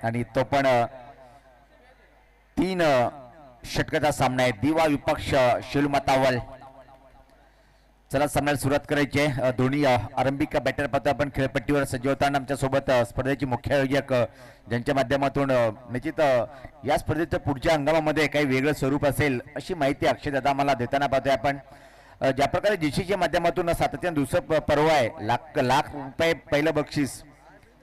आणि तो पण 3 षटकाचा सामना आहे. दिवा विपक्ष शिलमतावल. चला सामन्याला सुरुवात करायची आहे. दोन्ही आरंभिक बॅटर पाहतो आपण खेळपट्टीवर सज्ज होताना आमच्या सोबत स्पर्धेचे मुख्य आयोजक ज्यांच्या माध्यमातून निश्चित या स्पर्धेच्या पुढच्या हंगामामध्ये काही वेगळं स्वरूप असेल अशी माहिती अक्षय दादा मला देताना पाहतोय आपण. ज्या प्रकारे जीसीच्या माध्यमातून सातत्याने दुसरं पर्व आहे. लाख रुपये पहिलं बक्षीस,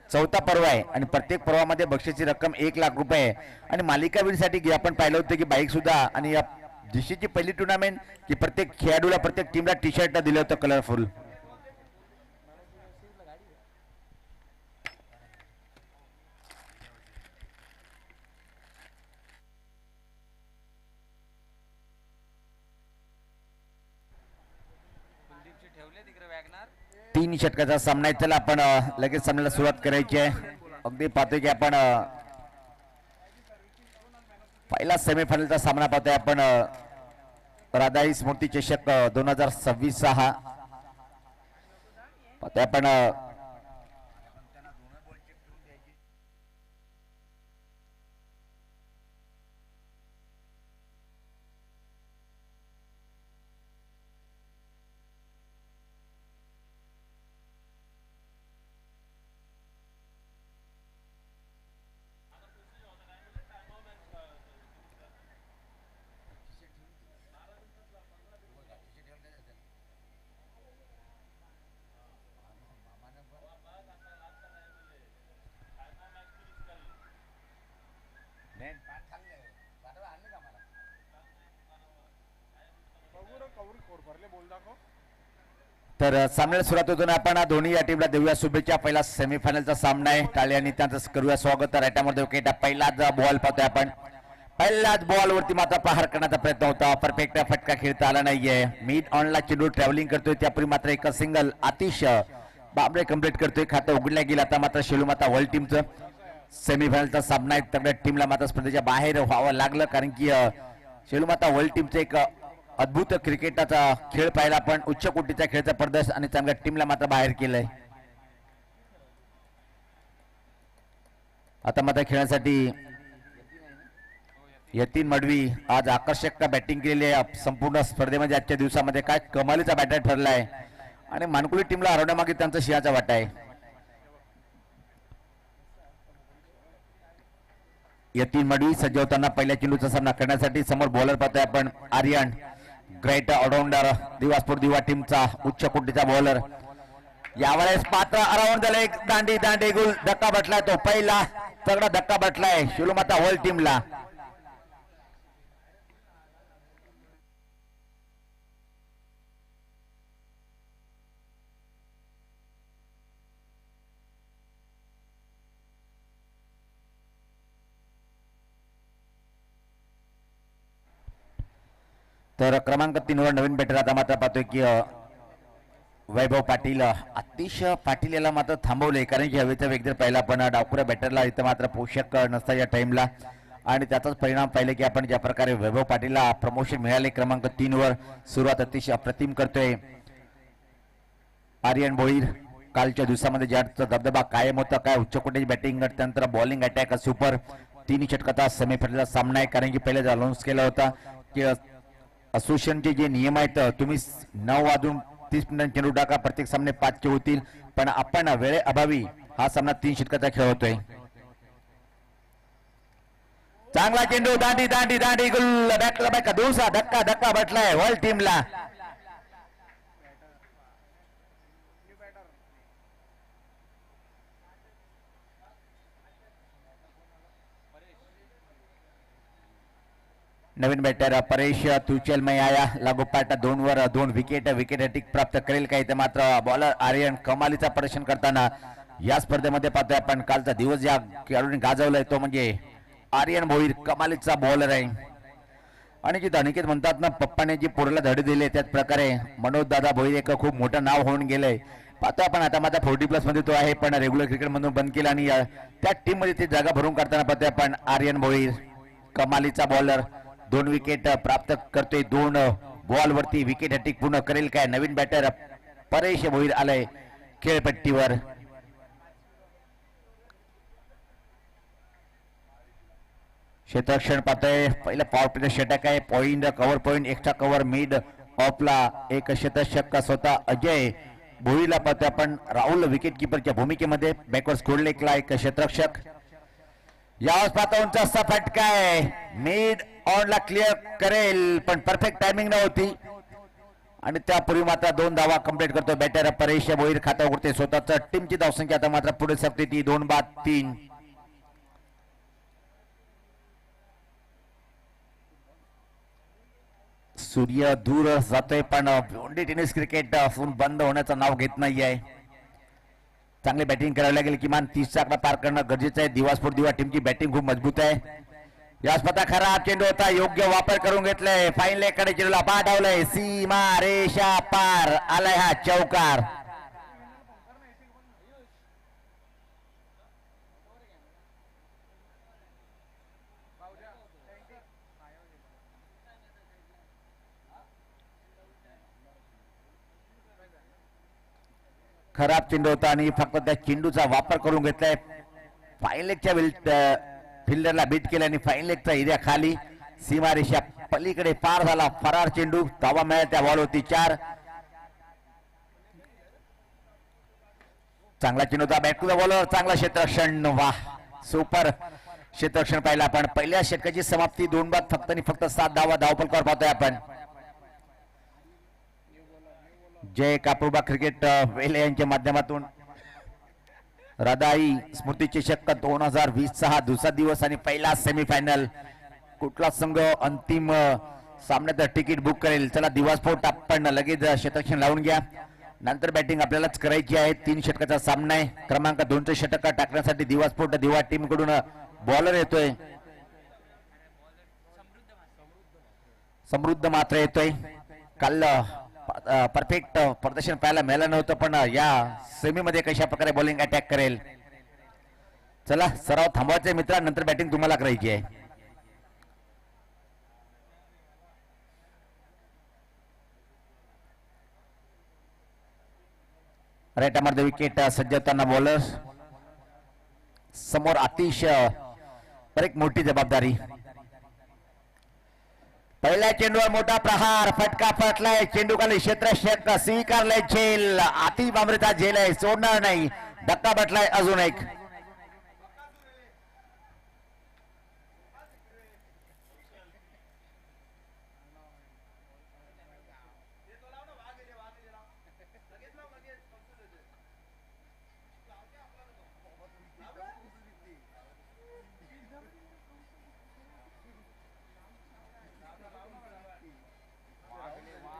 चौथा पर्व आहे आणि प्रत्येक पर्वामध्ये बक्षीसची रक्कम 1 लाख रुपये आहे. आणि मालिकावीरसाठी आपण पाहिलं होतं की बाईक सुद्धा आणि जीसीची पहिली टुर्नामेंट की प्रत्येक खेळाडूला प्रत्येक टीमला टी शर्ट दिलं होतं कलरफुल. तीन षटकाचा सामना आहे. चला आपण लगेच सामन्याला सुरुवात करायची आहे. अगदी पाहतोय की आपण पहिला सेमीफायनलचा सामना पाहतोय आपण. राधाई स्मृती चषक 2026 हा पाहतोय आपण. तर सामन्याला सुरुवात होतो ना आपण. दोन्ही या टीमला देऊया शुभेच्छा. पहिला सेमीफायनलचा सामना आहे. टाळी आणि त्यांचं करूया स्वागत. रायटामध्ये विकेट. पहिलाच बॉल पाहतोय आपण. पहिल्याच बॉलवरती मात्र प्रहार करण्याचा प्रयत्न होता. परफेक्ट फटका खेळता आला नाहीये. मिड ऑनला चेंडू ट्रॅव्हलिंग करतोय. त्यापूर्वी मात्र एक सिंगल आतिश बाबरे कंप्लीट करतोय. खातं उघडल्या गेलं. आता मात्र शेलूमाता वर्ल्ड टीमचं सेमीफायनलचा सामना आहे. तगड्या टीमला मात्र स्पर्धेच्या बाहेर व्हावं लागलं कारण की शेलूमाता वर्ल्ड टीमचं एक अद्भुत क्रिकेटचा खेळ पाहिला आपण. उच्च कोटीचा खेळचा प्रदर्शन आणि चांगल्या टीमला मात्र बाहेर केलंय. आता मात्र खेळण्यासाठी यतीन मडवी आज आकर्षक बॅटिंग केलेली आहे संपूर्ण स्पर्धेमध्ये. आजच्या दिवसामध्ये काय कमालीचा बॅटर ठरलाय आणि मानकुली टीमला हरवण्यामागे त्यांचा सिंहाचा वाटा आहे. यतीन मडवी सज्ज होताना पहिल्या चेंडूचा सामना करण्यासाठी. समोर बॉलर पाहतोय आपण आर्यन, ग्रेट ऑलराऊंडर दिवासपूर दिवा टीमचा उच्च कोटीचा बॉलर. यावेळेस पात्र अराउंड झाले. एक दांडी गुल धक्का बसलाय. तो पहिला तगडा धक्का बसलाय शिलूमाता वर्ल्ड टीमला. तर क्रमांक 3 वर नवीन बॅटर आता मात्र पाहतोय की वैभव पाटील. आतिश पाटील याला मात्र थांबवले कारण की हवेचा वेग जर पाहिला पण डावखुऱ्या बॅटरला इथं मात्र पोषक नसता या टाइमला आणि त्याचाच परिणाम पाहिले की आपण ज्या प्रकारे वैभव पाटीलला प्रमोशन मिळाले क्रमांक 3 वर सुरुवात अतिशय अप्रतिम करतोय आर्यन भोईर. कालच्या दिवसामध्ये ज्याचा दबदबा कायम होता. काय उच्च कोटीची बॅटिंग त्यानंतर बॉलिंग अटॅक सुपर. 3 षटकाचा सेमीफायनलचा सामना आहे कारण की पहिले अनाउन्स केला होता की असोसिएशनचे जे नियम आहेत तुम्ही 9 वाजून 30 मिनिटांनी चेंडू टाका. प्रत्येक सामने 5 चे होतील पण आपण वेळेअभावी हा सामना 3 षटकाचा खेळ होतोय. चांगला चेंडू दांडी गुल बॅक दुसरा धक्का बसलाय वर्ल्ड टीमला. नवीन बॅटर परेश तुचलमय आया. लागोपाठ 2 वर 2 विकेट हॅट्रिक प्राप्त करेल काही तर मात्र बॉलर आर्यन कमालीचा प्रदर्शन करताना या स्पर्धेमध्ये पाहतोय आपण. कालचा दिवस ज्या खेळाडूंनी गाजवलाय तो म्हणजे आर्यन भोईर. कमालीचा बॉलर आहे आणि जे अनिकेत म्हणतात ना पप्पाने जी पोराला धडे दिले त्याच प्रकारे मनोज दादा भोईर एक खूप मोठं नाव होऊन गेलंय. पाहतो आपण आता मात्र 40+ मध्ये तो आहे पण रेग्युलर क्रिकेट मधून बंद केला आणि त्या टीम मध्ये ती जागा भरून काढताना पाहतोय आपण आर्यन भोईर. कमालीचा बॉलर. 2 विकेट प्राप्त करतोय. 2 बॉल वरती विकेट हॅट्रिक पूर्ण करेल काय. नवीन बॅटर परेश भोईर आलाय खेळपट्टीवर. क्षेत्ररक्षण पाहतोय पहिलं पॉवर प्ले षटक आहे. Point cover point extra cover mid ऑफला एक क्षेत्ररक्षक स्वतः अजय भोईला पाहतोय आपण. राहुल विकेट किपरच्या भूमिकेमध्ये बॅकवर्ड स्कोर लेकला एक क्षेत्ररक्षक. यावेळेस पाहता उंच असा फटका आहे. मिड ऑनला क्लिअर करेल पण परफेक्ट टायमिंग नव्हती आणि त्यापूर्वी मात्र 2 धावा कंप्लीट करतो बॅटर परेश भोईर. खाता उघडते स्वतःच. टीमची धावसंख्या आता मात्र पुढे सरते ती 2-3. सूर्य दूर जातोय पण ओनली टेनिस क्रिकेट बंद होण्याचं नाव घेत नाहीये. चांगली बॅटिंग करावी लागेल. किमान 30चा आकडा पार करणं गरजेचं आहे. दिवासपूर दिवा टीमची बॅटिंग खूप मजबूत आहे. यास पता खराब चेंडू होता. योग्य वापर करून घेतलाय. फाईन लेगकडे चेंडूला पाठवलंय. सीमा रेषा पार आलाय हा चौकार. खराब चेंडू होता आणि फक्त त्या चेंडूचा वापर करून घेतलाय. फाईन लेगच्या फिल्डरला बीट केलं आणि फाईन लेगचा एरिया खाली. सीमारेषा पलीकडे पार झाला. फरार चेंडू. धावा मिळाल्या त्या बॉल होती 4. चांगला चेंडू होता. Bat to the bowler. चांगला क्षेत्ररक्षण. वाह सुपर क्षेत्ररक्षण पाहिलं आपण. पहिल्या षटकाची समाप्ती 2 बाद फक्त आणि फक्त 7 धावा धावफलकावर पाहतोय आपण. जय कापूरबा क्रिकेट वेले यांच्या माध्यमातून रदाई स्मृती चषक 2020 हा दुसरा दिवस आणि पहिला सेमीफायनल. कुठला संघ अंतिम सामन्यात तिकीट बुक करेल. चला दिवासपोर्ट आपण लगेच क्षेत्ररक्षण लावून घ्या. नंतर बॅटिंग आपल्यालाच करायची आहे. 3 षटकाचा सामना आहे. क्रमांक 2चे षटक टाकण्यासाठी दिवासपोर्ट दिवा टीम कडून बॉलर येतोय. समृद्ध मात्र येतोय. काल परफेक्ट प्रदर्शन पाहायला मिळालं नव्हतं पण या सेमीमध्ये कशा प्रकारे बॉलिंग अटॅक करेल. चला सराव थांबवायचे मित्रा. नंतर बॅटिंग तुम्हाला करायची आहे. राईट आर्मर विकेट सज्ज होताना बॉलर्स समोर आतिश पर एक मोठी जबाबदारी. पहिल्या चेंडूवर मोठा प्रहार. फटका फटलाय. चेंडू खाली क्षेत्ररक्षक स्वीकारलाय. झेल. आतिश बांबरेचा झेल आहे. सोडणार नाही. धक्का बटलाय अजून एक.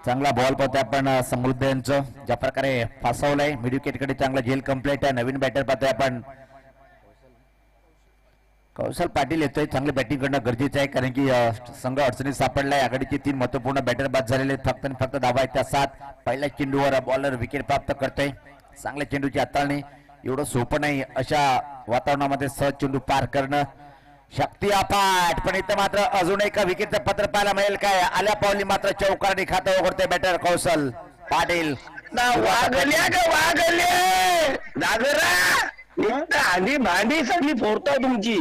चांगला बॉल पाहतोय आपण समृद्ध यांचं. ज्या प्रकारे फासवलंय मिड विकेट कडे चांगला झेल कंप्लीट आहे. नवीन बॅटर पाहतोय आपण कौशल पाटील येतोय. चांगली बॅटिंग करणं गरजेचं आहे कारण की संघ अडचणीत सापडलाय. आघाडीचे 3 महत्वपूर्ण बॅटर बाद झालेले आहेत. फक्त आणि फक्त धावा आहेत त्या 7. पहिल्या चेंडूवर बॉलर विकेट प्राप्त करतोय. चांगल्या चेंडूची हाताळणी. एवढं सोपं नाही अशा वातावरणामध्ये सहज चेंडू पार करणं. शक्ती अपाट पण इथं मात्र अजून एक विकेटचं पत्र पाहायला मिळेल काय. आल्या पावली मात्र चौकारणी खातं उघडते बॅटर कौशल पाटील. वागल्या ग वागले दादरा आधी भांडी सगळी फोडतो तुमची.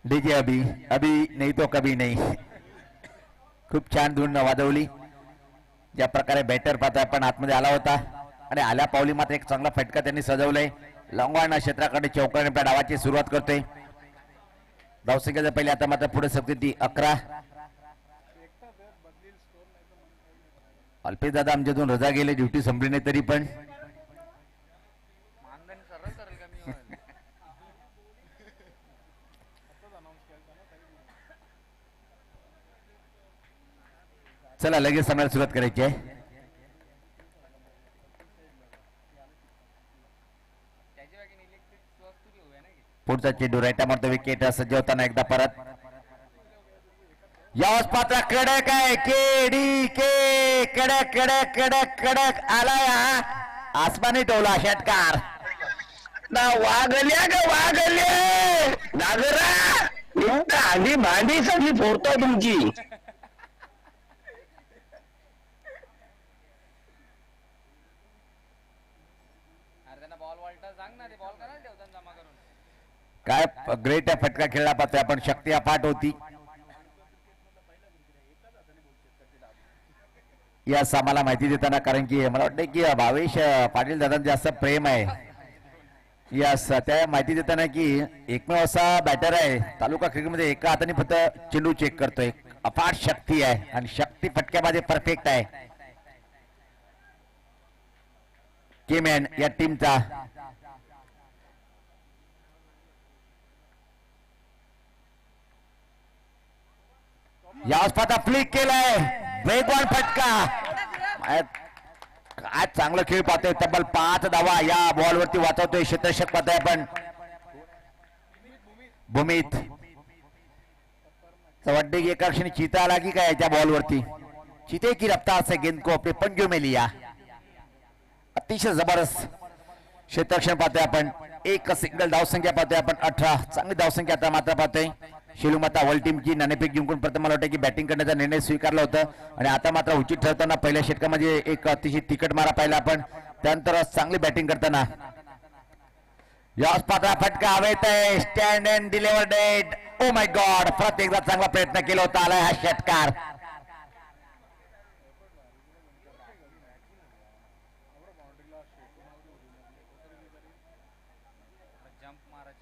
डीजे अभी अभी नाही तो कभी नाही. खूप छान धून वाजवली. ज्या प्रकारे बॅटर पाहता आपण आतमध्ये आला होता आणि आल्या पावली मात्र एक चांगला फटका त्यांनी सजवलाय. लॉंगॉन क्षेत्राकडे चौकारणी आपल्या डावाची सुरुवात करतोय. धावसंख्येच्या पहिले आता मात्र पुढे सकते ती 11. अल्पेश दादा आमच्यातून रजा गेले. ड्युटी संपली नाही तरी पण चला लगेच सामन्याला सुरुवात करायची आहे. पुढचा चेंडू राईट मारतो. विकेट सज्ज होताना एकदा परत. यावस पात्र कडक आहे. केडी के कडक कडक कडक कडक आलाय हा. आसमानी टोला षटकार. वागल्या ग वागले दादरा आधी भांडी सगळी फोडतो तुमची. काय ग्रेट फटका खेळला पाहतोय आपण. शक्ती अफाट होती. यास आम्हाला माहिती देताना, कारण की मला वाटतं की भावेश पाटील दादा जास्त प्रेम आहे. यास त्या माहिती देताना की एकमेव असा बॅटर आहे तालुका क्रिकेटमध्ये एका हाताने फक्त चेंडू चेक करतोय. अफाट शक्ती आहे आणि शक्ती फटक्यामध्ये परफेक्ट आहे केमॅन या टीमचा. यास पाहता फ्लिक केलाय. वेगवान फटका. काय चांगलं खेळ पाहतोय. तब्बल 5 धावा या बॉलवरती वाचवतोय क्षेत्ररक्षक पाहतोय आपण भूमित. वाटते की एका क्षणी चीता आला की काय त्या बॉलवरती. चीते की रफ्तार से गेंद को अपने पंजों में लिया. अतिशय जबरदस्त क्षेत्ररक्षण पाहतोय आपण. एक सिंगल धावसंख्या पाहतोय आपण 18. चांगली धावसंख्या आता मात्र पाहतोय. शेलूमाता वर्ल्ड टीमची नाणेफेक जिंकून प्रथम मला वाटतं की बॅटिंग करण्याचा निर्णय स्वीकारला होता आणि आता मात्र उचित ठरताना पहिल्या षटकामध्ये एक अतिशय तिकट मारा पाहिला आपण. त्यानंतर चांगली बॅटिंग करताना यास पात्रा फटका हवेत आहे. Stand and deliver that. Oh my god. परत एकदा चांगला प्रयत्न केला होता. आलाय हा षटकार.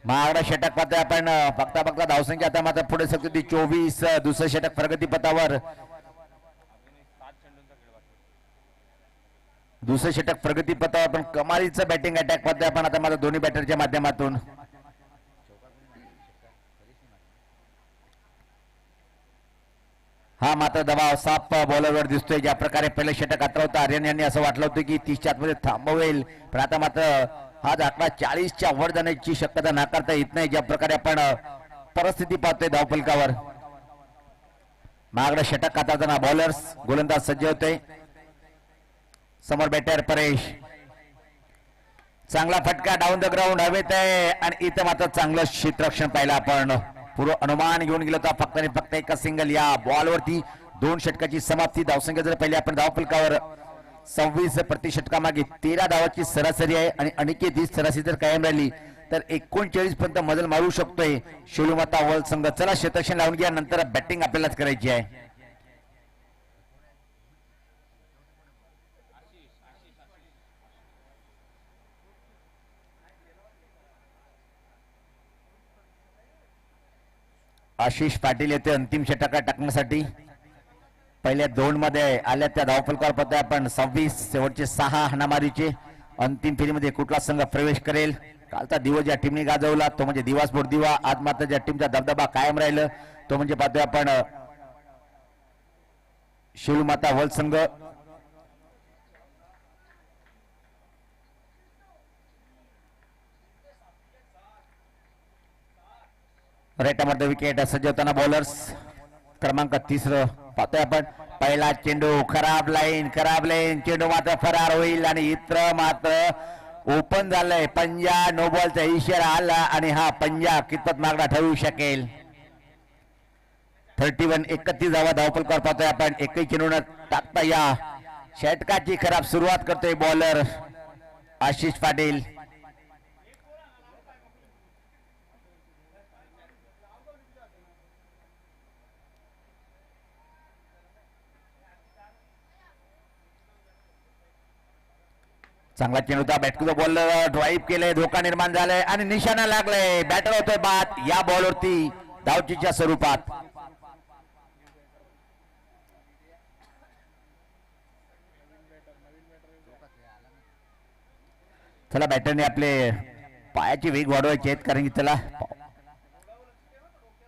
महागडा षटक पाहतोय आपण. बघता बघता धावसंख्या आता मात्र पुढे सकते ती 24. दुसरं षटक प्रगतीपथावर. दुसरं षटक प्रगतीपथावर आपण. कमालीचं बॅटिंग अटॅक पाहतोय आपण आता मात्र दोन्ही बॅटरच्या माध्यमातून. हा मात्र दबाव साफ बॉलरवर दिसतोय. ज्या प्रकारे पहिलं षटक होतं आर्यन यांनी असं वाटलं होतं की 30च्या आतमध्ये थांबवेल, पण आता मात्र हा आकडा 40च्या वर जाण्याची शक्यता नाकारता येत नाही. ज्या प्रकारे आपण परिस्थिती पाहतोय धावफलकावर. महागडा षटक हाताळताना बॉलर्स गोलंदाज सज्ज होते. समोर बॅटर परेश. चांगला फटका डाऊन द ग्राउंड हवेत आहे आणि इथं मात्र चांगलं क्षेत्ररक्षण पाहिलं आपण. पूर्व अनुमान घेऊन गेलो होता. फक्त आणि फक्त एका सिंगल या बॉलवरती 2 षटकाची समाप्ती. धावसंख्या जर पहिले आपण धावफलकावर 26 प्रति षटकामागे 13 धावाची सरासरी आहे आणि अनिकेत ही सरासरी जर कायम राहिली तर 39 पर्यंत मजल मारू शकतोय शेलूमाता वर्ल्ड संघ. चला क्षेत्ररक्षण लावून घ्या, नंतर बॅटिंग आपल्यालाच करायची आहे. आशिष पाटील येते अंतिम षटका टाकण्यासाठी. पहिल्या 2 मध्ये आल्या त्या धावफलकावर पाहतोय आपण 26. शेवटचे 6 हाणामारीचे. अंतिम फेरीमध्ये कुठला संघ प्रवेश करेल. कालचा दिवस ज्या टीमने गाजवला तो म्हणजे दिवा स्पोर्ट दिवा. आज मात्र ज्या टीमचा दबदबा कायम राहिलं तो म्हणजे पाहतोय आपण शेलूमाता वर्ल्ड संघ. राईट विकेट सज्ज होताना बॉलर्स. क्रमांक 3 पाहतोय आपण. पहिला चेंडू खराब लाईन चेंडू मात्र फरार होईल आणि इतर मात्र ओपन झालंय. पंजा नो बॉलचा इशारा आला आणि हा पंजा कितपत मागणा ठरवू शकेल. 31 धावा धावफलकावर पाहतोय आपण. एकही चेंडू न टाकता या षटकाची खराब सुरुवात करतोय बॉलर आशिष पाटील. चांगला चेंडू होता. बॅटकुचा बॉल ड्राईव्ह केलंय. धोका निर्माण झालाय आणि निशाणा लागलाय. बॅटर होतोय बाद या बॉलवरती धावचीच्या स्वरूपात. चला बॅटरने आपले पायाची वेग वाढवायचे आहेत, कारण की त्याला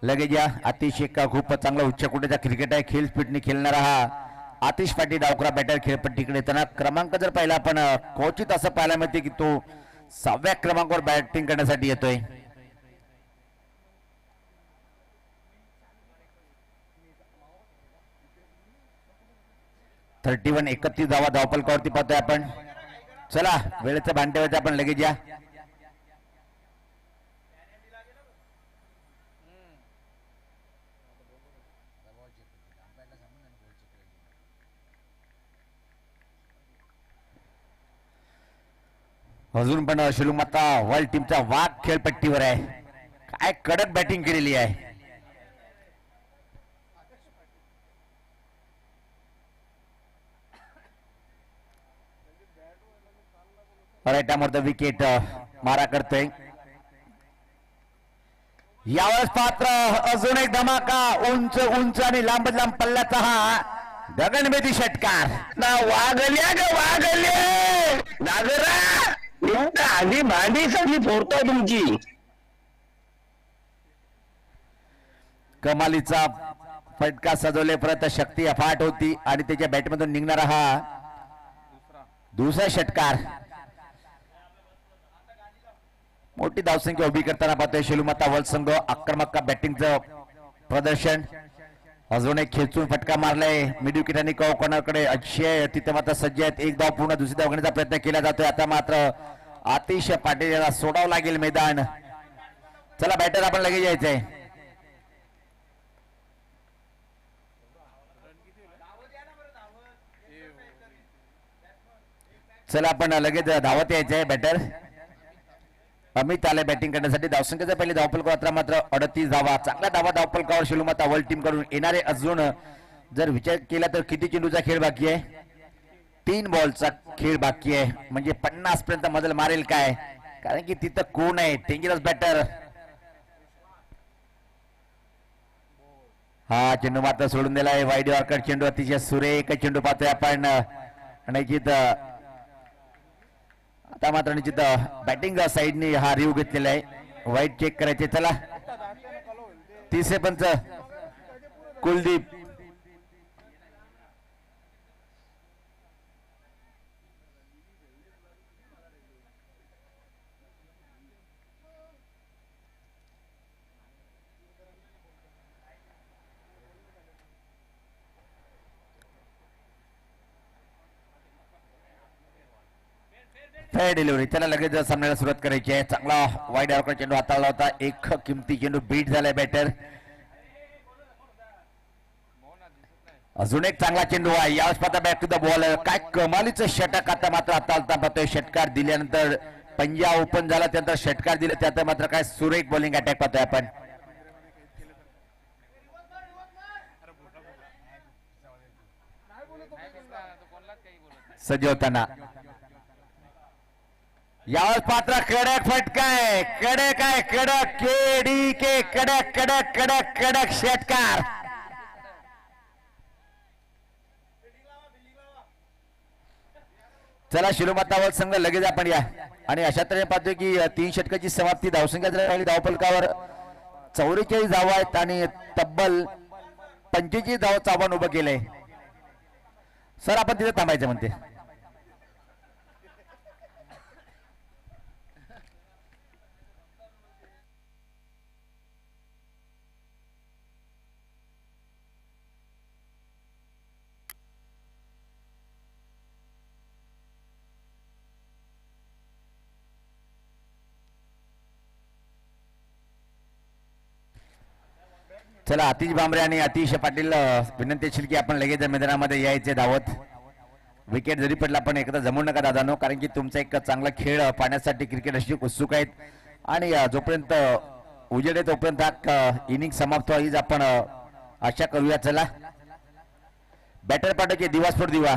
लगेच या अतिशय खूप चांगला उच्च कोटीचा क्रिकेट आहे. खेळ स्पीडने खेळणारा हा आतिश पाटील डावकरा बॅटर खेळपट्टीकडे येताना क्रमांक जर पाहिला आपण क्वचित असं पाहायला मिळते की तो 6व्या क्रमांकावर बॅटिंग करण्यासाठी येतोय. थर्टी 31 धावा धावफलकावरती पाहतोय आपण. चला वेळेचं भान ठेवायचं आपण. लगेच या अजून पण शिलुमाता वर्ल्ड टीमचा वाघ खेळपट्टीवर आहे. काय कडक बॅटिंग केलेली आहे. राईट विकेट मारा करतोय. यावेळेस पात्र अजून एक धमाका, उंच उंच आणि लांब लांब पल्ल्याचा हा गगनभेदी षटकार. ना वागल्या ग वागले नागरा, नुसतं आधी भांडी सगळी फोडतो तुमची. कमालीचा फटका सजवले परत शक्ती अफाट होती आणि त्याच्या बॅटमधून निघणारा हा दुसरा षटकार. मोठी धावसंख्या उभी करताना पाहतोय शिलुमाता वर्ल्ड संघ. आक्रमक बॅटिंगचं प्रदर्शन. अजून एक खेचून फटका मारलाय मिड विकेट आणि कोणाकडे अक्षय तिथे मात्र सज्ज आहेत. एक धाव पूर्ण, दुसरी धाव घेण्याचा प्रयत्न केला जातोय. आता मात्र आतिश पाटील याला सोडावं लागेल मैदान. चला बॅटर आपण लगेच यायचंय. चला आपण लगेच धावत यायचंय. बॅटर अमित आले बॅटिंग करण्यासाठी. धावसंख्येचा पहिले धावफलकावर मात्र 38 धावा. चांगला धावा धावफलकावर शिलुमाता वर्ल्ड टीम कडून येणारे. अजून जर विचार केला तर किती चेंडूचा खेळ बाकी आहे? 3 बॉलचा खेळ बाकी आहे. म्हणजे 50 पर्यंत मजल मारेल काय? कारण की तिथं कोण आहे? Dangerous batter. हा चेंडू मात्र सोडून दिलाय. वाईड यॉर्कर चेंडू, अतिशय सुरेख चेंडू पाहतोय आपण. निश्चित आता मात्र निश्चित बॅटिंग साईडने हा रिव्ह घेतलेला आहे. वाईट चेक करायचे. चला तिसरे पंच कुलदीप. Fair delivery. त्याला लगेच सामन्याला सुरुवात करायची आहे. चांगला वाईड आर्कर चेंडू हाताळला होता. एक किमती चेंडू बीट झालाय बॅटर. अजून एक चांगला चेंडू आहे. यावेळेस पाहता बॅक टू द बॉल. काय कमालीचं षटक. आता मात्र हाताळता पाहतोय. षटकार दिल्यानंतर पंजा ओपन झाला, त्यानंतर षटकार दिले, त्यात मात्र काय सुरेख बॉलिंग अटॅक पाहतोय आपण. सज्ज होताना यावेळेस पात्र कडक फटकाय. कडक आहे, कडक केडी के कडक कडक कडक कडक षटकार. चला शिलुमाता संघ लगेच आपण या. आणि अशा तऱ्हेने पाहतोय की 3 षटकाची समाप्ती. धावसंख्या जर राहिली धावफलकावर 44 धावा आहेत आणि तब्बल 45 धावांचं आव्हान उभं केलंय. सर आपण तिथे थांबायचं म्हणते. चला आतिश भांबरे आणि आतिश पाटील विनंती असेल की आपण लगेच मैदानामध्ये यायचे धावत. विकेट जरी पडला पण एकदा जमू नका दादानो, कारण की तुमचा एक चांगला खेळ पाहण्यासाठी क्रिकेट अशी उत्सुक आहेत. आणि जोपर्यंत उजेड आहे तोपर्यंत हा इनिंग समाप्त होईल आपण आशा करूया. चला बॅटर पाठवके दिवसभर दिवा.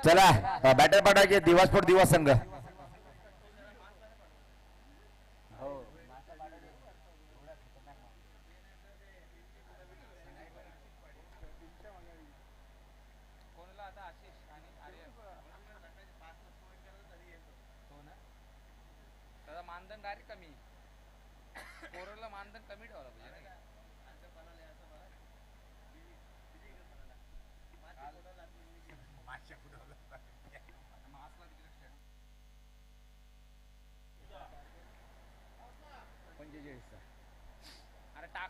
चला बॅटर पाठवायचे दिवसभर दिवा संघ. मानधन डायरेक्ट कमी. पोराला मानधन कमी ठेवलं पाहिजे.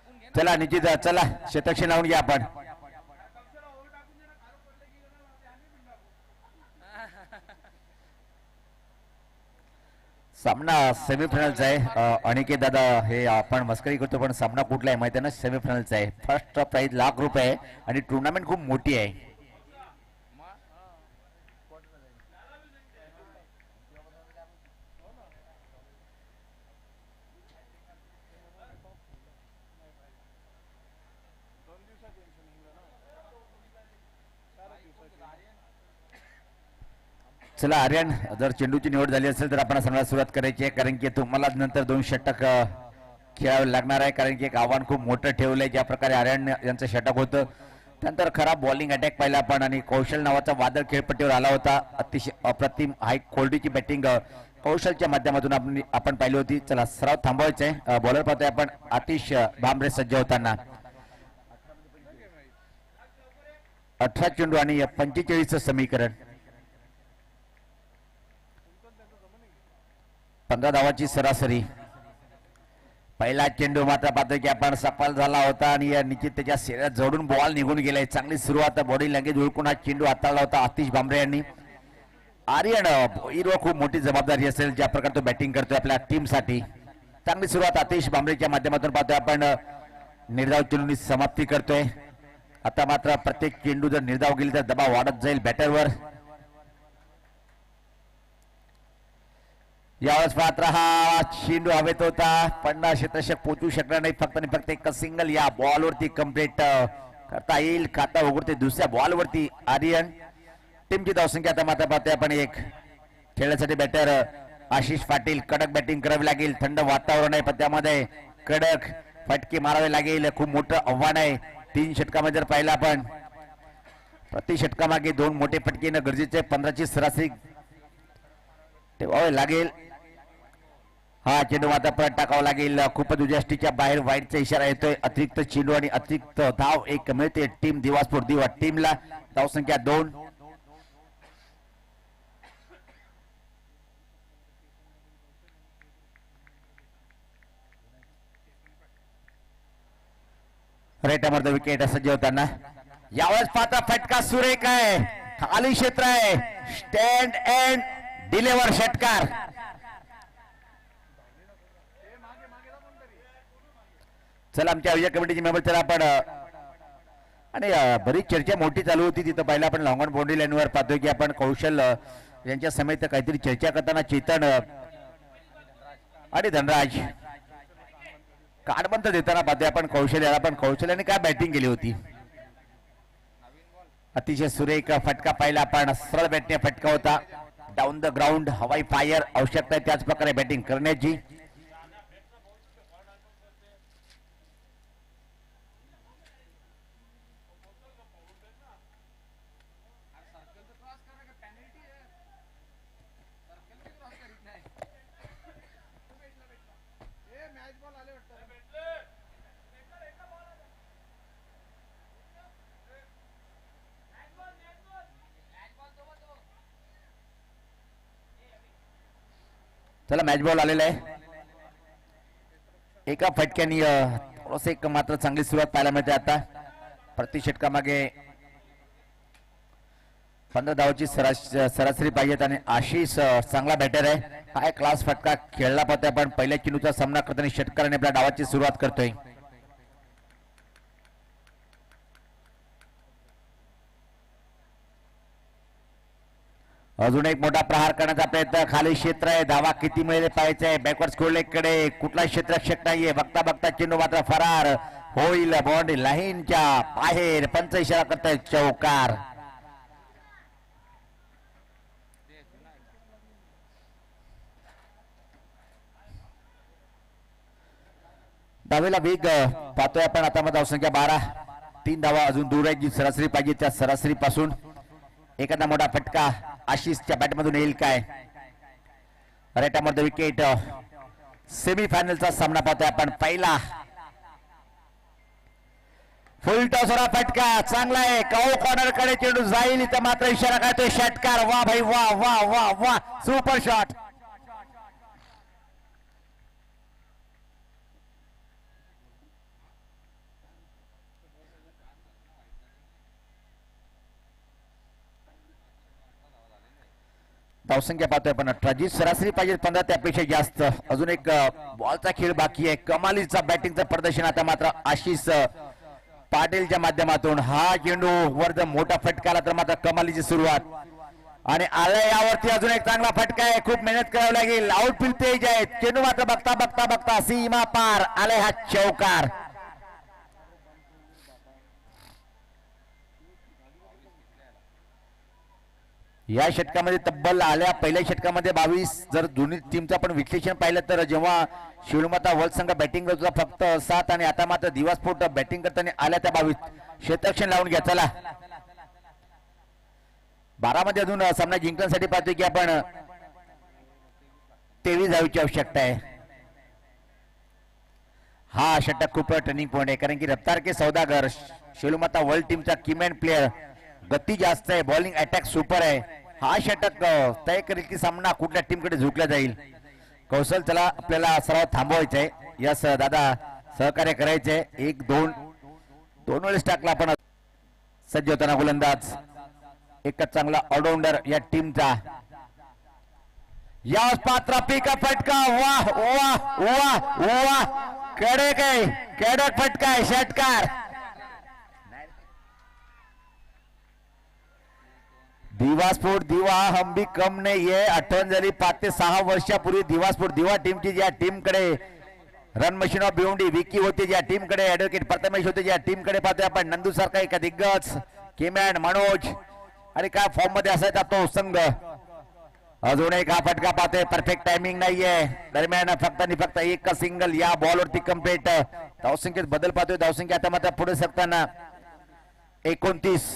टाकून घे ना. चला निश्चित चला शतक्षी लावून घ्या आपण. सामना सेमीफायनलचा आहे. अनिकेत दादा हे आपण मस्करी करतो पण सामना कुठला आहे माहिती आहे ना, सेमीफायनलचा आहे. फर्स्ट प्राइज ₹1,00,000 आणि टुर्नामेंट खूप मोठी आहे. मग चला आर्यन, जर चेंडूची निवड झाली असेल तर आपण सांगायला सुरुवात करायची आहे, कारण की तुम्हाला नंतर 2 षटक खेळावे लागणार आहे, कारण की एक आव्हान खूप मोठं ठेवलंय. ज्या प्रकारे आर्यन यांचं षटक होतं त्यानंतर खराब बॉलिंग अटॅक पाहिला आपण आणि कौशल नावाचा वादळ खेळपट्टीवर आला होता. अतिशय अप्रतिम हाय क्वालिटीची बॅटिंग कौशलच्या माध्यमातून आपण पाहिली होती. चला सराव थांबवायचा आहे. बॉलर पाहतोय आपण आतिश भांबरे सज्ज होताना. 18 चेंडू आणि 45 समीकरण. 15 धावाची सरासरी. पहिला चेंडू मात्र पाहतोय की आपण सफल झाला होता आणि निश्चित त्याच्या शरीरात जोडून बॉल निघून गेलाय. चांगली सुरुवात बॉडी लँग्वेज ओळखून हा चेंडू हाताळला होता आतिश भांबरे यांनी. आर्यन भोईरवर खूप मोठी जबाबदारी असेल ज्या प्रकारे तो बॅटिंग करतोय आपल्या टीमसाठी. चांगली सुरुवात आतिश भांबरेच्या माध्यमातून पाहतोय आपण. निर्धाव चेंडूनी समाप्ती करतोय. आता मात्र प्रत्येक चेंडू जर निर्धाव गेली तर दबाव वाढत जाईल बॅटरवर. यावेळेस मात्र हा चेंडू हवेत होता, पण क्षेत्ररक्षक पोहोचू शकणार नाही. फक्त आणि फक्त एक सिंगल या बॉलवरती कंप्लीट करता येईल. खाता उघडते दुसऱ्या बॉलवरती आर्यन. टीमची धावसंख्या आता मात्र पाहतोय आपण एक. खेळण्यासाठी बॅटर आशिष पाटील. कडक बॅटिंग करावी लागेल. थंड वातावरण आहे पण त्यामध्ये कडक फटके मारावे लागेल. खूप मोठं आव्हान आहे. 3 षटकामध्ये जर पाहिलं आपण प्रति षटकामागे 2 मोठे फटके येणं गरजेचे आहे. 15ची सरासरी ठेवावे लागेल. हा चेंडू मात्र परत टाकावा लागेल. खूपच उजाष्टीच्या बाहेर वाईटचा इशारा येतोय. अतिरिक्त चेंडू आणि अतिरिक्त धाव एक मिळते टीम दिवासपूर दिवा टीमला. धावसंख्या 2. रेटामर्द विकेट सज्ज होताना यावेळेस पात्र फटका सुरेख आहे. खाली क्षेत्र आहे. स्टँड अँड डिलिव्हर षटकार. चला आमच्या आयोजक कमिटीची मेंबर चला आपण. आणि बरीच चर्चा मोठी चालू होती तिथं पहिला आपण लॉंग ऑन बाउंड्री लाईनवर पाहतोय की आपण कौशल यांच्या समेत काहीतरी चर्चा करताना चेतन आणि धनराज काढबंद देताना पाहतोय आपण कौशल याला. पण कौशल यांनी काय बॅटिंग केली होती. अतिशय सुरेख फटका पाहिला आपण. सरळ बॅटने फटका होता. डाऊन द ग्राउंड हवाई फायर आवश्यकता आहे त्याच प्रकारे बॅटिंग करण्याची. चला मॅच बॉल आलेला आहे. एका फटक्यानी थोडस एक मात्र चांगली सुरुवात पाहायला मिळते. आता प्रति षटकामागे 15 धावाची सरासरी पाहिजेत आणि आशिष चांगला बॅटर आहे. हा एक क्लास फटका खेळला पाहतोय आपण. पहिल्या चेंडूचा सामना करताना षटकाराने आपल्या डावाची सुरुवात करतोय. अजून एक मोठा प्रहार करण्याचा प्रयत्न. खाली क्षेत्र आहे. धावा किती मिळेल पाहायचं आहे. बॅकवर्ड स्कोर कडे कुठला क्षेत्ररक्षक नाहीये. बघता बघता चेंडू मात्र फरार होईल बाउंड्री लाईनच्या बाहेर. पंच इशारा करतोय चौकार. धावेला वेग पाहतोय आपण. आता मग धावसंख्या 12. 3 धावा अजून दूर आहे जी सरासरी पाहिजे त्या सरासरी पासून. एखादा मोठा फटका आशिषच्या बॅटमधून येईल काय. रेटामध्ये विकेट. सेमीफायनलचा सामना पाहतोय आपण. पहिला फुल टॉसरा फटका चांगला आहे. काऊ कॉर्नर कडे चेंडू जाईल इथं मात्र इशारा करतोय षटकार. वा भाई वा वा वा वा सुपर शॉट. धावसंख्या पाहतोय आपण 18 जी सरासरी पाहिजे 15 त्यापेक्षा जास्त. अजून एक बॉलचा खेळ बाकी आहे. कमालीचा बॅटिंगचं प्रदर्शन आता मात्र आशिष पाटीलच्या माध्यमातून. हा चेंडू वर जर मोठा फटका आला तर मात्र कमालीची सुरुवात. आणि आलाय यावरती अजून एक चांगला फटका आहे. खूप मेहनत करावी लागेल. आउटफील्ड तेज आहेत. चेंडू मात्र बघता बघता बघता सीमा पार आलाय हा चौकार. या षटकामध्ये तब्बल आल्या पहिल्या षटकामध्ये 22. जर दोन्ही टीमचं आपण विश्लेषण पाहिलं तर जेव्हा शिवमाता वर्ल्ड संघ बॅटिंग करत होता फक्त 7 आणि आता मात्र दिवास्फोट बॅटिंग करताना आल्या त्या 22. क्षेत्ररक्षण लावून घ्या चला. 12 मध्ये अजून सामना जिंकण्यासाठी पाहतोय की आपण 23 धावेची आवश्यकता आहे. हा षटक खूप टर्निंग पॉइंट आहे कारण की रफ्तार के सौदागर शिवमाता वर्ल्ड टीमचा कीमॅन प्लेअर. गती जास्त आहे. बॉलिंग अटॅक सुपर आहे. हा षटक तय करेल की सामना कुठल्या टीमकडे झुकला जाईल. कौशल चला आपल्याला सराव थांबवायचा आहे. यस दादा सहकार्य करायचंय. 1-2 दोन वेळेस टाकला आपण. सज्ज होताना गोलंदाज एकच चांगला ऑलराऊंडर या टीमचा. या पात्र पिका फटका. वाह वाह वाह वाह कडक आहे. कडक फटका आहे. षटकार. दिवास्फोट दिवा हम भी कम नाही आहे. आठवण झाली 5 ते 6 वर्षापूर्वी दिवास्फोट दिवा टीमची ज्या टीमकडे run machine of Bhiwandi Vicky होते, ज्या टीमकडे ऍडव्होकेट प्रथमेश होते, ज्या टीमकडे पाहतोय आपण नंदू सारखा एका दिग्गज केमॅन मनोज. आणि काय फॉर्म मध्ये असायचा तो संघ. अजून एक हा फटका पाहतोय. परफेक्ट टायमिंग नाहीये. दरम्यान फक्त आणि फक्त एक सिंगल या बॉलवरती कम्प्लीट. धावसंख्येत बदल पाहतोय. धावसंख्या आता मात्र पुढे सरकताना 29.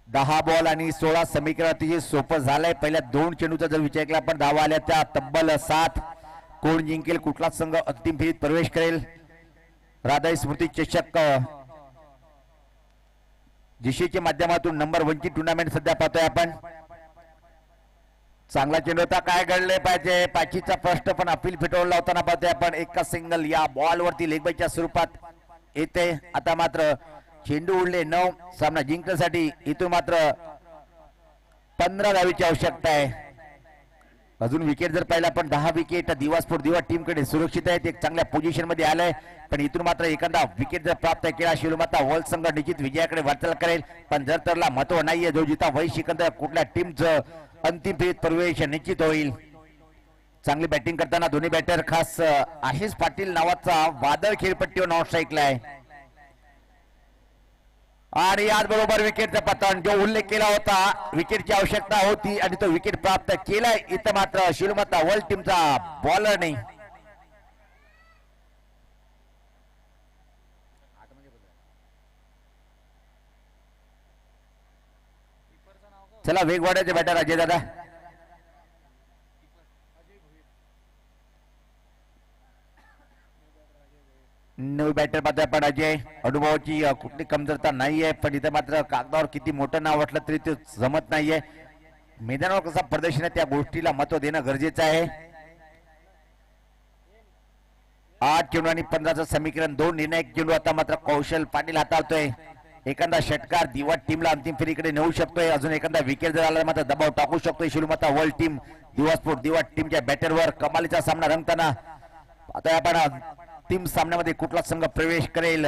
दहा बॉल आणि 16 समीकरण अतिशय सोपं झालंय. पहिल्या 2 चेंडूचा जर विचार केला आपण धावा आल्या त्या तब्बल 7. कोण जिंकेल कुठला संघ अंतिम फेरीत प्रवेश करेल. राधाई स्मृती चषक जिशीच्या माध्यमातून नंबर 1 ची टुर्नामेंट सध्या पाहतोय आपण. चांगला चेंडू होता. काय घडले पाहिजे पाचीचा प्रश्न पण अपील फिटवला होताना पाहतोय आपण. एका सिंगल या बॉल वरती लेगबाईच्या स्वरूपात येते. आता मात्र चेंडू उडले 9. सामना जिंकण्यासाठी इथून मात्र 15 धावेची आवश्यकता आहे. अजून विकेट जर पाहिला पण 10 विकेट दिवास्फोट दिवा टीमकडे सुरक्षित आहेत. एक चांगल्या पोझिशन मध्ये आलंय. पण इथून मात्र एखादा विकेट जर प्राप्त केला शिवमाता वर्ल्ड संघ निश्चित विजयाकडे वाटचाल करेल. पण जर तरला महत्व नाहीये. जो जिता वही सिकंदर कुठल्या टीमचं अंतिम फेरीत प्रवेश निश्चित होईल. चांगली बॅटिंग करताना दोन्ही बॅटर खास आशिष पाटील नावाचा वादळ खेळपट्टीवर नॉन स्ट्राईकला आहे. आणि याचबरोबर विकेटचा पतन जो उल्लेख केला होता विकेटची आवश्यकता होती आणि तो विकेट प्राप्त केलाय. इथं मात्र शिवमाता वर्ल्ड टीमचा बॉलर नाही. चला वेग वाढायचे बॅटर अजय दादा. न्यू बॅटर पाहतोय आपण अजय. अनुभवाची कुठली कमतरता नाहीये. पण इथं मात्र कागदावर किती मोठं नाव वाटलं तरी ते जमत नाहीये. मैदानावर कसा प्रदर्शन आहे त्या गोष्टीला महत्व देणं गरजेचं आहे. 8 चेंडू आणि 15चं समीकरण. 2 निर्णायक चेंडू आता मात्र कौशल पाटील हाताळतोय. एखादा षटकार दिवा टीमला अंतिम फेरीकडे नेऊ शकतोय. अजून एखादा विकेट जर आला मात्र दबाव टाकू शकतोय शिवमाता वर्ल्ड टीम. दिवास्फोट दिवा टीमच्या बॅटरवर कमालीचा सामना रंगताना आता आपण टीम सामन्यामध्ये कुठला संघ प्रवेश करेल.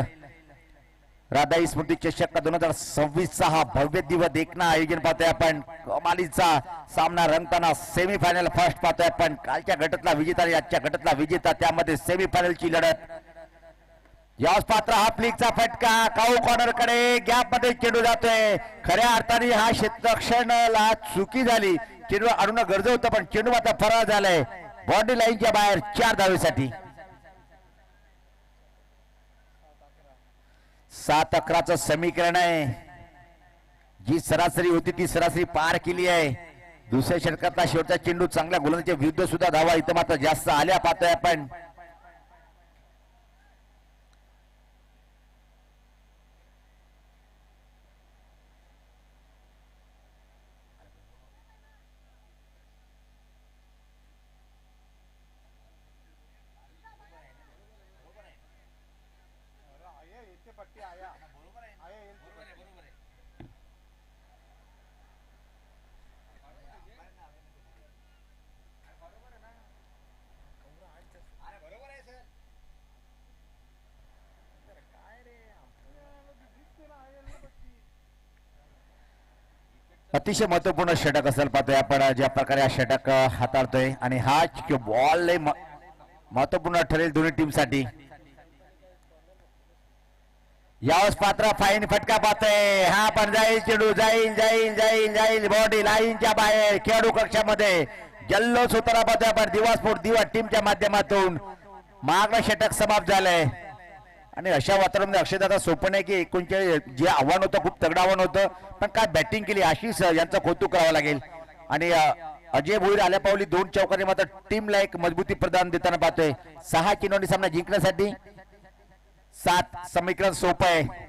राधाई स्मृती चषक 2026 हा भव्य दिव्य देखना आयोजन पाहतोय आपण. कमालीचा सामना रंगताना सेमीफायनल फर्स्ट पाहतोय आपण. कालच्या गटातला विजेता आणि आजच्या गटातला विजेता त्यामध्ये सेमीफायनलची लढत. याच पात्र हा फ्लिकचा फटका काऊ कॉर्नर कडे गॅप मध्ये चेंडू जातोय. खऱ्या अर्थाने हा क्षेत्ररक्षणाला चुकी झाली. चेंडू आणून गरज होतं पण चेंडू आता फरार झालाय बॉडी लाईनच्या बाहेर 4 धावेसाठी. 7-11चं समीकरण आहे. जी सरासरी होती ती सरासरी पार केली आहे. दुसऱ्या षटकातला शेवटचा चेंडू चांगल्या गोलंदाजीच्या विरुद्ध सुद्धा धावा इथं मात्र जास्त आल्या पाहतोय आपण. अतिशय महत्वपूर्ण षटक असेल पाहतोय आपण ज्या प्रकारे हा षटक हाताळतोय आणि हा बॉल महत्वपूर्ण ठरेल दोन्ही टीम साठी. यावेळेस पात्र फाईन फटका पाहतोय. हा पण जाईल चेंडू जाईल जाईल जाईल जाईल बॉडी लाईनच्या बाहेर खेळाडू कक्षामध्ये जल्लोष होताना पाहतोय आपण. दिवास्फोट दिवा टीमच्या माध्यमातून मागणं षटक समाप्त झालंय आणि अशा वातावरणामध्ये अक्षयदादा सोपं नाही की एकूणचे जे आव्हान होतं खूप तगडं आव्हान होतं पण काय बॅटिंग केली आशिष यांचं कौतुक करावं लागेल. आणि अजय भोईर आल्या पावली 2 चौकाने मात्र टीमला एक मजबूती प्रदान देताना पाहतोय. 6 चेंडूंनी सामना जिंकण्यासाठी 7 समीकरण सोपं आहे.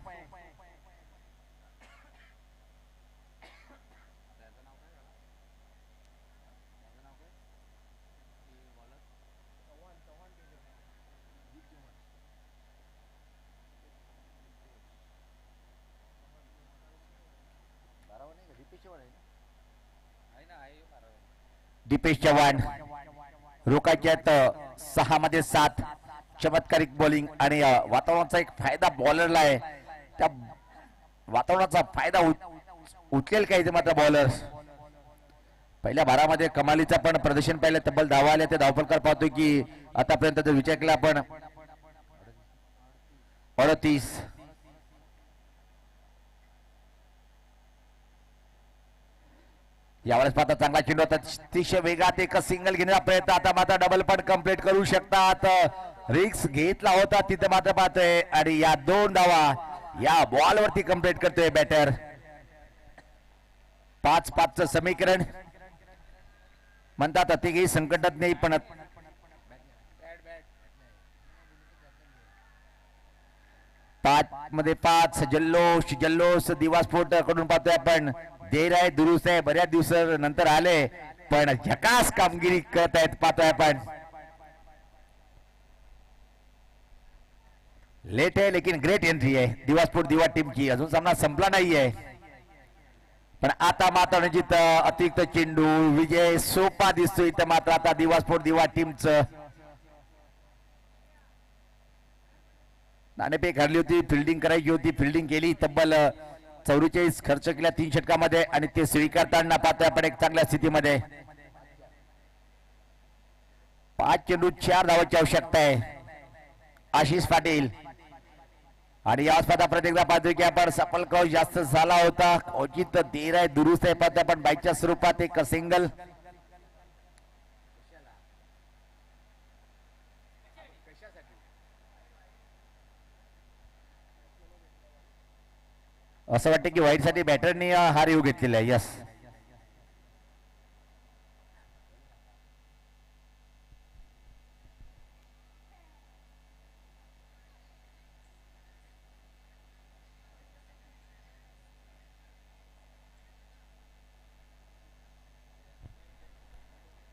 दीपेश चव्हाण रोकायच्यात 6 मध्ये 7 चमत्कारिक बॉलिंग आणि वातावरणाचा एक फायदा बॉलरला आहे. त्या वातावरणाचा फायदा उचलेल का इथे मात्र बॉलर्स. पहिल्या भारामध्ये कमालीचा पण प्रदर्शन पाहिलं. तब्बल धावा आल्या. ते धावफलकार पाहतोय की आतापर्यंत जर विचार केला आपण 38. यावेळेस पाहता चांगला चेंडू होता. अतिशय वेगात एक सिंगल घेण्याचा प्रयत्न. आता मात्र डबल पण कंप्लीट करू शकतात. रिक्स घेतला होता तिथे मात्र पाहतोय आणि या 2 धावा या बॉल वरती कंप्लीट करतोय बॅटर. 5-5 समीकरण म्हणतात. ते काही संकटात नाही पण 5 मध्ये 5 जल्लोष जल्लोष दिवास्फोट कडून पाहतोय आपण. देर आहे दुरुस्त आहे बऱ्याच दिवसानंतर आले पण झकास कामगिरी करत आहेत पाहतोय आपण. लेट आहे लेकिन ग्रेट एंट्री आहे दिवास्फोट दिवा टीमची. अजून सामना संपला नाहीये पण आता मात्र रणजित अतिरिक्त चेंडू विजय सोपा दिसतोय. इथं मात्र आता दिवास्फोट दिवा टीमचं नाणेफेक हरली होती. फिल्डिंग करायची होती. फिल्डिंग केली. तब्बल 44 खर्च केला 3 षटकामध्ये आणि ते स्वीकारताना पाहतोय आपण एक चांगल्या स्थितीमध्ये. 5 चेंडू 4 धावांची आवश्यकता आहे. आशिष पाटील आणि या स्पर्धा प्रत्येकदा पाहतोय की आपण सफल कौश जास्त झाला होता. औचित्य देर आहे दुरुस्त आहे पाहतोय आपण बाईकच्या स्वरूपात एक सिंगल. असं वाटतं की वाईट साठी बॅटरनी हा रिव्ह घेतलेला आहे. यस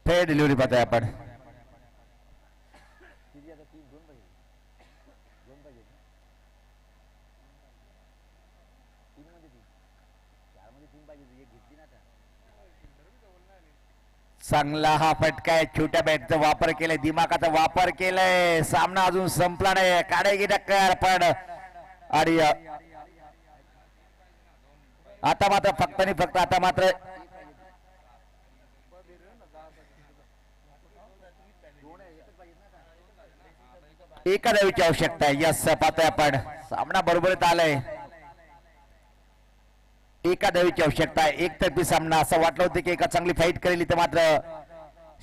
फेअर डिलिव्हरी पाहतोय आपण. चांगला हा फटका आहे. छोट्या बॅटचा वापर केलाय. दिमागाचा वापर केलाय. सामना अजून संपला नाही. काढायची टक्कर पण आणि आता मात्र फक्त आणि फक्त आता मात्र एका धावेची आवश्यकता आहे. यस पाहतोय आपण सामना बरोबरीत आलाय. एका धावेची आवश्यकता आहे. एकतर्फी सामना. असं वाटलं होतं की एका चांगली फाईट करेल इथे मात्र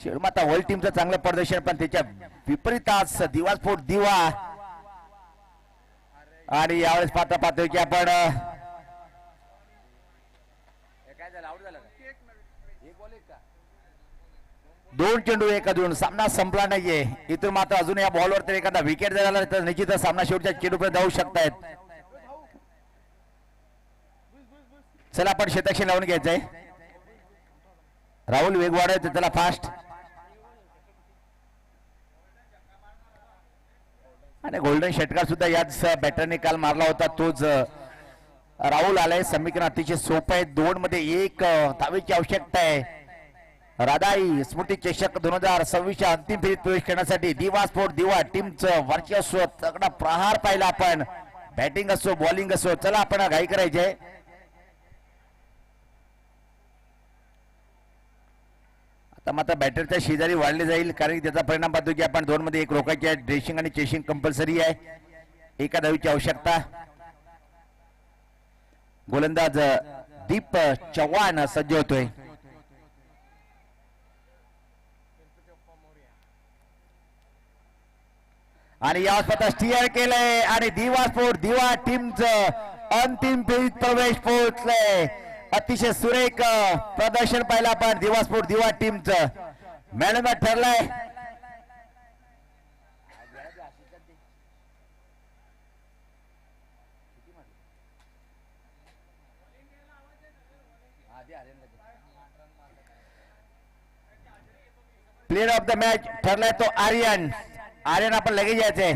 शेवटी वर्ल्ड टीमचं चांगलं प्रदर्शन पण त्याच्या विपरीताच दिवास्फोट दिवा आणि यावेळेस पाहतोय की आपण 2 चेंडू 1 सामना संपला नाहीये. इथून मात्र अजून या बॉलवर तर एखादा विकेट झाला तर निश्चितच सामना शेवटच्या चेंडूपर्यंत जाऊ शकतायत. चला आपण शेताक्षी लावून घ्यायचंय. राहुल वेग वाढवते त्याला फास्ट आणि गोल्डन षटकार सुद्धा याच बॅटरने काल मारला होता तोच राहुल आलाय. समीकरण अतिशय सोपं आहे. 2 मध्ये 1 धावेची आवश्यकता आहे. राधाई स्मृती चषक 2026 अंतिम फेरीत प्रवेश करण्यासाठी दिवा स्पोर्ट दिवा टीमचं वर्चस्व तगडा प्रहार पाहिला आपण. बॅटिंग असो बॉलिंग असो. चला आपण घाई करायचे. आता मात्र बॅटरच्या शेजारी वाढले जाईल कारण की त्याचा परिणाम पाहतो की आपण 2 मध्ये 1 रोखायची आहे. ड्रेसिंग आणि चेसिंग कंपल्सरी आहे. 1 धावेची आवश्यकता. गोलंदाज दीप चव्हाण सज्ज होतोय. आणि या स्वतः स्टिअर केलंय आणि दिवा स्पोर्ट दिवा टीमचं अंतिम फेरीत प्रवेश पोहोचलंय. अतिशय सुरेख प्रदर्शन पाहिलं आपण दिवा स्पोर्ट दिवा टीमचं. मॅन ठरलंय. प्लेयर ऑफ द मॅच ठरलाय तो आर्यन. आर्यन आपण लगेच यायचंय.